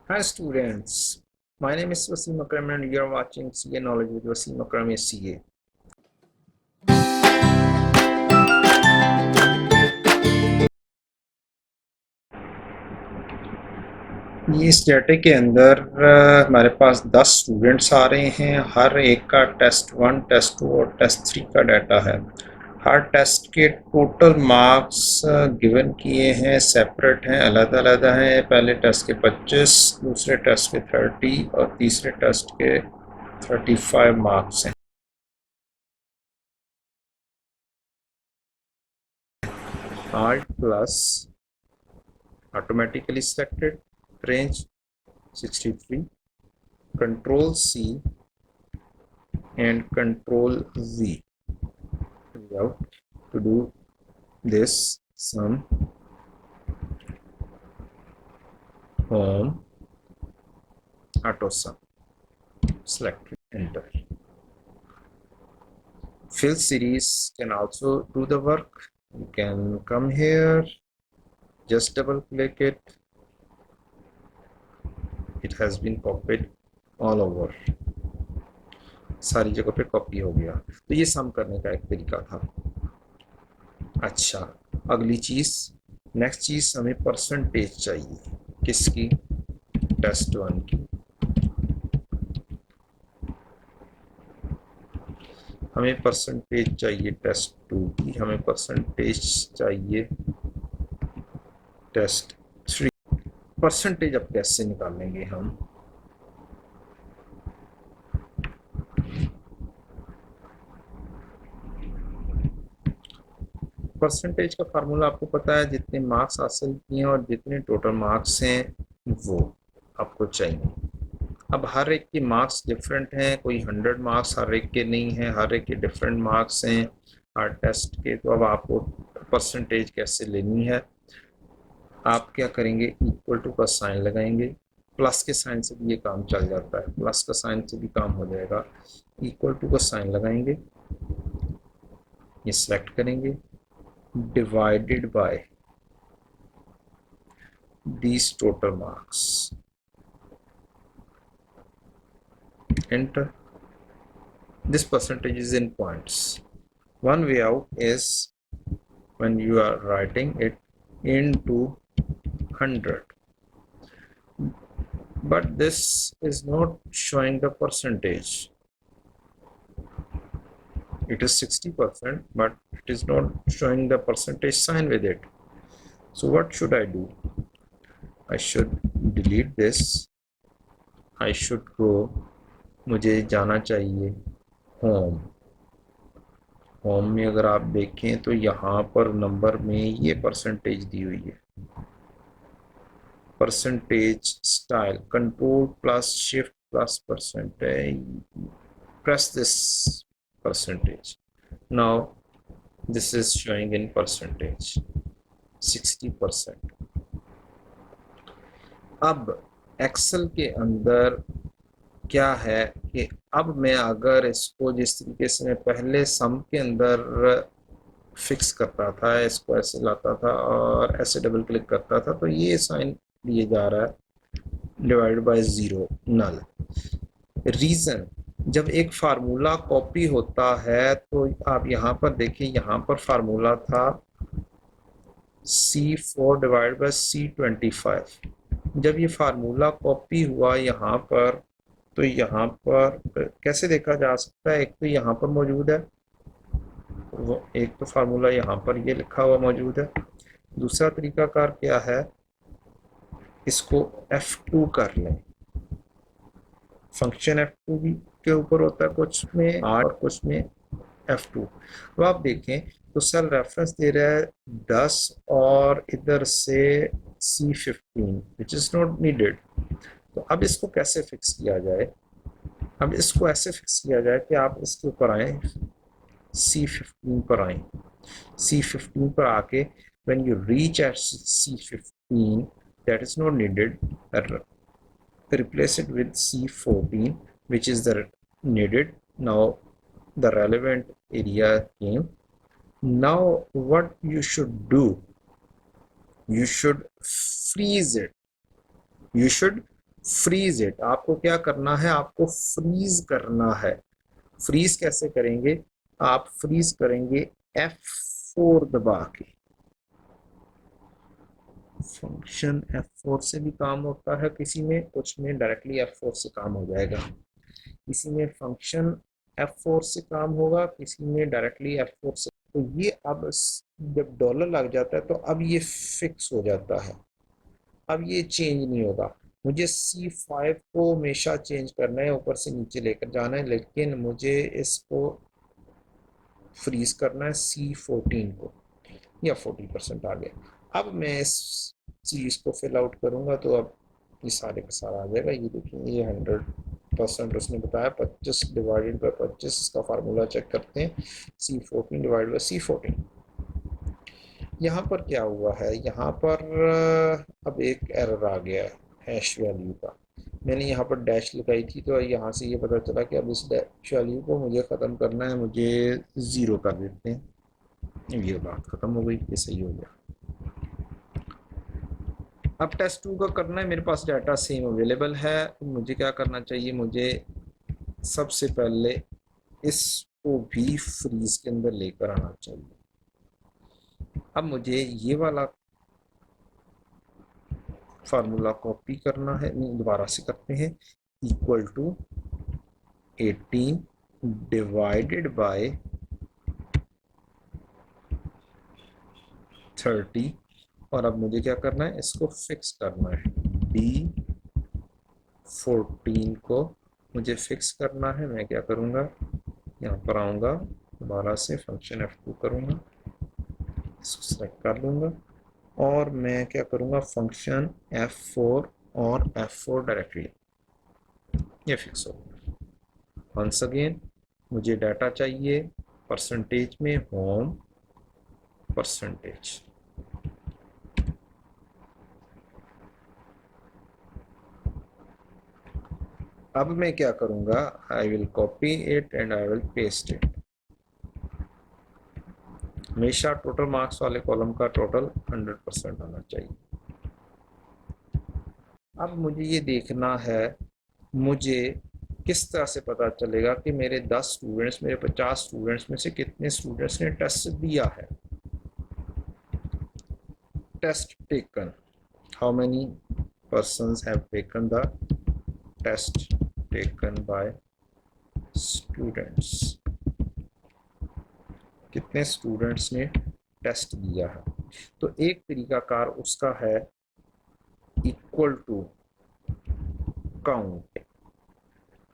Hi students, my name is Wasim Akram and you are watching CA Knowledge with Wasim Akram CA. ये static के अंदर हमारे पास 10 students आ रहे हैं। हर एक का टेस्ट 1, टेस्ट 2 और टेस्ट 3 का डाटा है। हर टेस्ट के टोटल मार्क्स गिवन किए हैं, सेपरेट हैं, अलग-अलग हैं। पहले टेस्ट के 25, दूसरे टेस्ट के 30 और तीसरे टेस्ट के 35 मार्क्स हैं। Alt plus automatically selected, range 63, Control C and Control Z out to do this sum home auto sum. Select enter. Fill series can also do the work. You can come here, just double click it. It has been copied all over. सारी जगह पे copy हो गया। तो ये सम करने का एक तरीका था। अच्छा, अगली चीज़, नेक्स्ट चीज़ हमें परसेंटेज चाहिए। किसकी? टेस्ट 1 की। हमें परसेंटेज चाहिए टेस्ट 2 की। हमें परसेंटेज चाहिए टेस्ट 3। परसेंटेज अब कैसे निकालेंगे हम? परसेंटेज का फार्मूला आपको पता है, जितने मार्क्स हासिल किए हैं और जितने टोटल मार्क्स हैं वो आपको चाहिए। अब हर एक के मार्क्स डिफरेंट हैं, कोई 100 मार्क्स हर एक के नहीं हैं, हर एक के डिफरेंट मार्क्स हैं हर टेस्ट के। तो अब आपको परसेंटेज कैसे लेनी है? आप क्या करेंगे? इक्वल टू का साइन लगाएंगे। प्लस के साइन से भी ये काम चल जाता है, प्लस का साइन से भी काम हो जाएगा। इक्वल टू का साइन लगाएंगे, ये सिलेक्ट करेंगे, divided by these total marks, enter. This percentage is in points. One way out is when you are writing it into 100, but this is not showing the percentage. It is 60%, but it is not showing the percentage sign with it. So what should I do? I should delete this. I should go, मुझे जाना चाहिए home. Home में अगर आप देखें तो यहाँ पर नंबर में ये परसेंटेज दी हुई है। Percentage style, control plus shift plus percentage, press this percentage. Now this is showing in percentage 60%. अब एक्सेल के अंदर क्या है कि अब मैं अगर इसको जिस तरीके से मैं पहले सम के अंदर फिक्स करता था, इसको ऐसे लाता था और ऐसे डबल क्लिक करता था, तो ये साइन दिए जा रहा है divide by zero, null. Reason, जब एक फार्मूला कॉपी होता है तो आप यहाँ पर देखिए, यहाँ पर फार्मूला था C4 डिवाइड बाय C25। जब ये फार्मूला कॉपी हुआ यहाँ पर, तो यहाँ पर कैसे देखा जा सकता है? एक तो यहाँ पर मौजूद है, वो एक तो फार्मूला यहाँ पर ये लिखा हुआ मौजूद है। दूसरा तरीकाकार क्या है? इसको F2 कर लें। फंक्शन F2 भी के ऊपर होता है, कुछ में और कुछ में F2। तो आप देखें तो सेल रेफरेंस दे रहा है 10 और इधर से C15 which is not needed. तो अब इसको कैसे फिक्स किया जाए? अब इसको ऐसे फिक्स किया जाए कि आप इसके ऊपर आए, C15 पर आए। C15 पर आके when you reach at C15 that is not needed, replace it with C14 which is the needed. Now the relevant area came. Now what you should do, you should freeze it. You should freeze it, आपको क्या करना है, आपको freeze करना है। Freeze कैसे करेंगे, आप फ्रीज करेंगे F4 दबा के। फंक्शन F4 से भी काम होता है किसी में, कुछ में डायरेक्टली F4 से काम हो जाएगा। किसी में फंक्शन F4 से काम होगा, किसी में डायरेक्टली F4 से। तो ये अब जब डॉलर लग जाता है तो अब ये फिक्स हो जाता है, अब ये चेंज नहीं होगा। मुझे C5 को हमेशा चेंज करना है, ऊपर से नीचे लेकर जाना है, लेकिन मुझे इसको फ्रीज करना है C14 को, या 40% आ गया। अब मैं इस चीज़ को फिल आउट करूँगा तो अब ये सारे का सारा आ जाएगा। ये देखिए, ये 100% उसने बताया, 25 डिवाइडेड बाई 25, इसका फार्मूला चेक करते हैं, C14 डिवाइड बाई C14। यहाँ पर क्या हुआ है, यहाँ पर अब एक एरर आ गया है हैश वैल्यू का। मैंने यहाँ पर डैश लगाई थी, तो यहाँ से ये पता चला कि अब इस डैश वैल्यू को मुझे ख़त्म करना है, मुझे ज़ीरो कर देते हैं। ये बात ख़त्म हो गई, ये सही हो गया। अब टेस्ट 2 का करना है, मेरे पास डाटा सेम अवेलेबल है, तो मुझे क्या करना चाहिए, मुझे सबसे पहले इसको भी फ्रीज के अंदर लेकर आना चाहिए। अब मुझे ये वाला फार्मूला कॉपी करना है, नहीं दोबारा से करते हैं, इक्वल टू 18 डिवाइडेड बाय 30, और अब मुझे क्या करना है, इसको फिक्स करना है। D14 को मुझे फिक्स करना है। मैं क्या करूँगा, यहाँ पर आऊँगा, दोबारा से फंक्शन F2 करूँगा, इसको सेलेक्ट कर लूँगा, और मैं क्या करूँगा, फंक्शन F4 और F4 डायरेक्टली, ये फिक्स हो गया। वंस अगेन मुझे डाटा चाहिए परसेंटेज में, होम परसेंटेज। अब मैं क्या करूँगा, I will copy it and I will paste it. हमेशा टोटल मार्क्स वाले कॉलम का टोटल 100% आना चाहिए। अब मुझे ये देखना है, मुझे किस तरह से पता चलेगा कि मेरे 10 स्टूडेंट्स, मेरे 50 स्टूडेंट्स में से कितने स्टूडेंट्स ने टेस्ट दिया है। Test taken, how many persons have taken the test taken by students, कितने स्टूडेंट्स ने टेस्ट दिया है। तो एक तरीकाकार उसका है equal to count,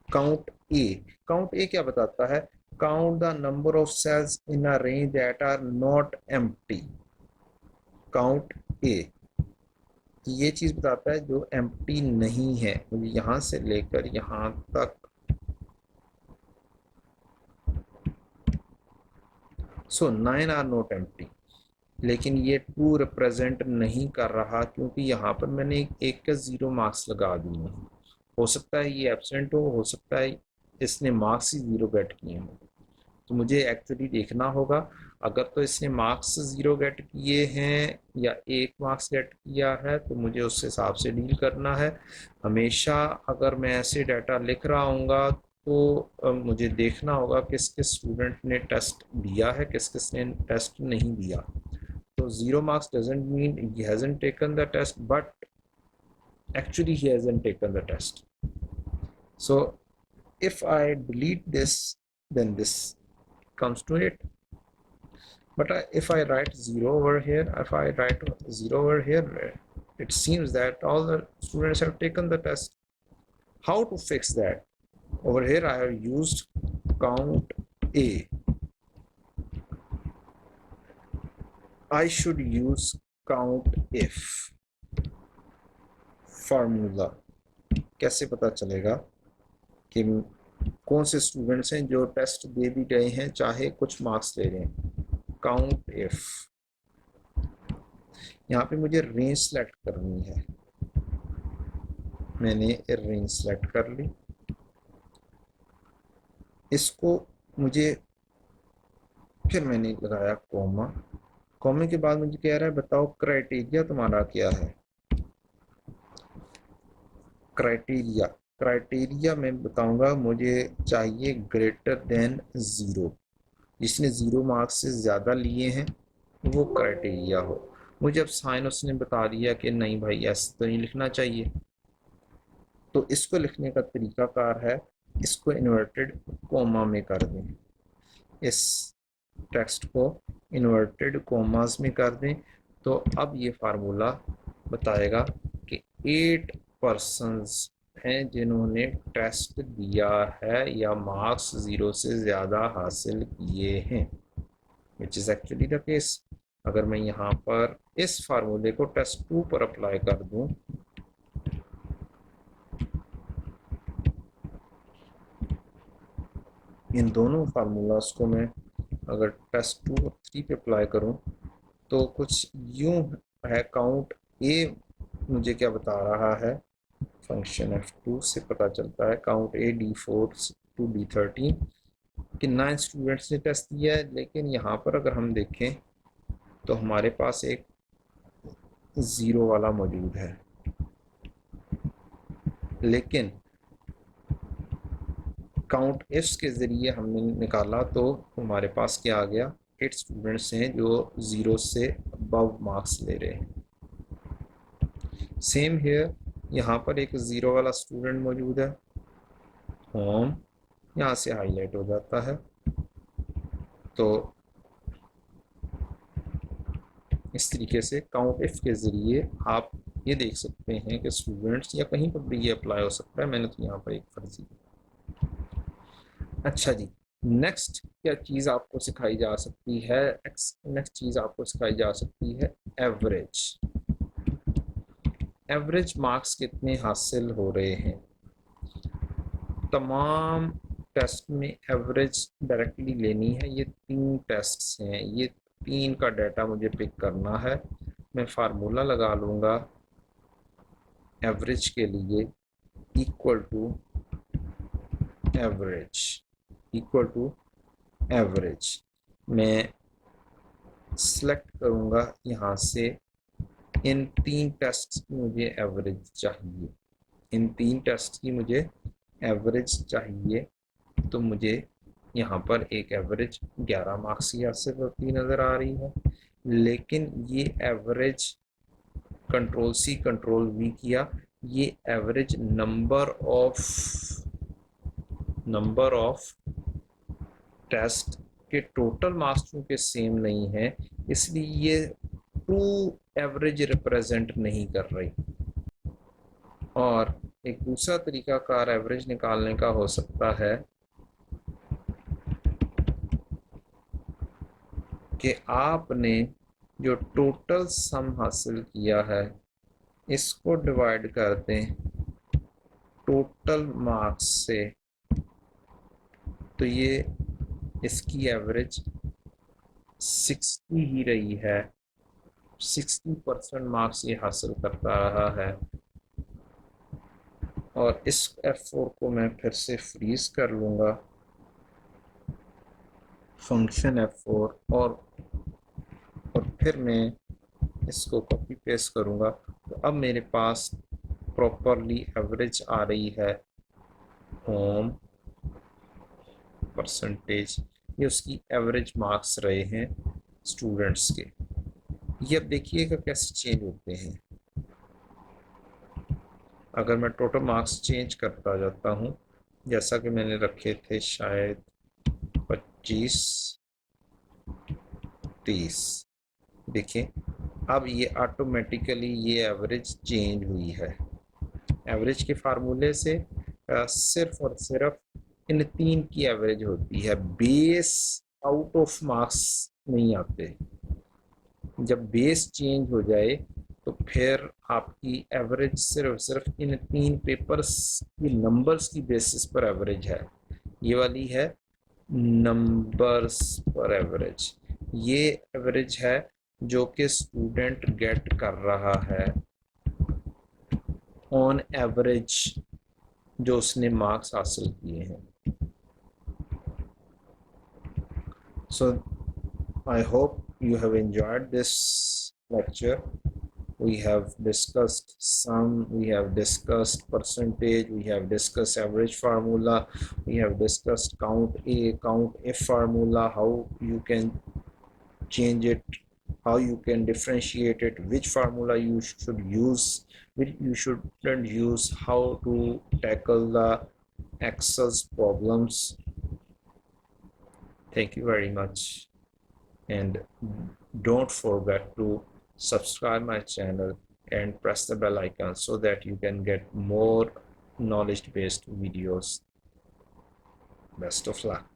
count A क्या बताता है, count the number of cells in a range that are not empty. Count A ये चीज बताता है जो एम्प्टी नहीं है, मुझे यहां से लेकर यहां तक, सो 9 आर नॉट एम्प्टी। लेकिन ये 2 रिप्रेजेंट नहीं कर रहा, क्योंकि यहाँ पर मैंने एक का 0 मार्क्स लगा दिए हैं। हो सकता है ये एब्सेंट हो सकता है इसने मार्क्स ही 0 गेट किए हों। तो मुझे एक्चुअली देखना होगा, अगर तो इसने मार्क्स 0 गेट किए हैं या 1 मार्क्स गेट किया है, तो मुझे उस हिसाब से डील करना है। हमेशा अगर मैं ऐसे डाटा लिख रहा हूँगा तो मुझे देखना होगा किस किस स्टूडेंट ने टेस्ट दिया है, किस किस ने टेस्ट नहीं दिया। So 0 marks doesn't mean he hasn't taken the test, but actually he hasn't taken the test. So if I delete this, then this comes to it. But if I write 0 over here, if I write 0 over here, it seems that all the students have taken the test. How to fix that? Over here I have used count A. I should use count if formula. कैसे पता चलेगा कि कौन से students हैं जो test दे भी गए हैं चाहे कुछ मार्क्स ले रहे हैं। काउंट इफ, यहाँ पे मुझे रेंज सेलेक्ट करनी है, मैंने रेंज सेलेक्ट कर ली। इसको मुझे फिर मैंने लगाया कॉमा, कॉमे के बाद मुझे कह रहा है बताओ क्राइटेरिया तुम्हारा क्या है। क्राइटेरिया, क्राइटेरिया मैं बताऊंगा मुझे चाहिए ग्रेटर देन ज़ीरो, जिसने ज़ीरो मार्क्स से ज़्यादा लिए हैं वो क्राइटेरिया हो। मुझे अब साइन उसने बता दिया कि नहीं भाई ऐसे तो नहीं लिखना चाहिए, तो इसको लिखने का तरीकाकार है, इसको इन्वर्टेड कोमा में कर दें, इस टेक्स्ट को इन्वर्टेड कोमास में कर दें। तो अब ये फार्मूला बताएगा कि 8 पर्सन्स हैं जिन्होंने टेस्ट दिया है या मार्क्स 0 से ज़्यादा हासिल किए हैं, which is actually the case. अगर मैं यहाँ पर इस फार्मूले को टेस्ट 2 पर अप्लाई कर दूँ, इन दोनों फार्मूलाज को मैं अगर टेस्ट 2 और 3 पे अप्लाई करूँ तो कुछ यूं है। काउंट ए मुझे क्या बता रहा है, फंक्शन f2 से पता चलता है count A D4 to D13 कि 9 स्टूडेंट्स ने टेस्ट दिया है, लेकिन यहाँ पर अगर हम देखें तो हमारे पास एक ज़ीरो वाला मौजूद है, लेकिन काउंट इफ्स के ज़रिए हमने निकाला तो हमारे पास क्या आ गया, 8 स्टूडेंट्स हैं जो 0 से अबव मार्क्स ले रहे हैं। सेम हेयर, यहाँ पर एक ज़ीरो वाला स्टूडेंट मौजूद है, होम यहाँ से हाईलाइट हो जाता है। तो इस तरीके से काउंट इफ के ज़रिए आप ये देख सकते हैं कि स्टूडेंट्स या कहीं पर भी ये अप्लाई हो सकता है, मैंने तो यहाँ पर एक फर्जी। अच्छा जी, नेक्स्ट क्या चीज़ आपको सिखाई जा सकती है, नेक्स्ट चीज़ आपको सिखाई जा सकती है एवरेज। एवरेज मार्क्स कितने हासिल हो रहे हैं, तमाम टेस्ट में एवरेज डायरेक्टली लेनी है। ये 3 टेस्ट्स हैं, ये 3 का डाटा मुझे पिक करना है। मैं फार्मूला लगा लूँगा एवरेज के लिए, equal to average, equal to average. मैं सेलेक्ट करूँगा यहाँ से, इन 3 टेस्ट की मुझे एवरेज चाहिए, इन 3 टेस्ट की मुझे एवरेज चाहिए। तो मुझे यहाँ पर एक एवरेज 11 मार्क्स की हासिल होती नज़र आ रही है, लेकिन ये average control C control V किया, ये एवरेज नंबर ऑफ टेस्ट के टोटल मार्क्स के सेम नहीं है, इसलिए ये ट्रू एवरेज रिप्रेजेंट नहीं कर रही। और एक दूसरा तरीका कार एवरेज निकालने का हो सकता है कि आपने जो टोटल सम हासिल किया है इसको डिवाइड कर दें टोटल मार्क्स से, तो ये इसकी एवरेज 60 ही रही है, 60% मार्क्स ये हासिल करता रहा है। और इस F4 को मैं फिर से फ्रीज कर लूँगा, फंक्शन F4, और फिर मैं इसको कॉपी पेस्ट करूँगा। तो अब मेरे पास प्रॉपरली एवरेज आ रही है, होम परसेंटेज, ये उसकी एवरेज मार्क्स रहे हैं स्टूडेंट्स के। ये अब देखिएगा कैसे चेंज होते हैं। अगर मैं टोटल मार्क्स चेंज करता जाता हूँ, जैसा कि मैंने रखे थे शायद 25, 30, देखिए अब ये ऑटोमेटिकली ये एवरेज चेंज हुई है। एवरेज के फार्मूले से सिर्फ और सिर्फ इन 3 की एवरेज होती है, बेस आउट ऑफ मार्क्स नहीं आते। जब बेस चेंज हो जाए तो फिर आपकी एवरेज सिर्फ इन 3 पेपर्स की नंबर्स की बेसिस पर एवरेज है। ये वाली है नंबर्स पर एवरेज, ये एवरेज है जो कि स्टूडेंट गेट कर रहा है ऑन एवरेज जो उसने मार्क्स हासिल किए हैं। So I hope you have enjoyed this lecture. we have discussed sum, we have discussed percentage, we have discussed average formula, we have discussed count A, count F formula, how you can change it, how you can differentiate it, which formula you should use, which you shouldn't use, how to tackle the Excel's problems. Thank you very much, and don't forget to subscribe my channel and press the bell icon so that you can get more knowledge based videos. Best of luck.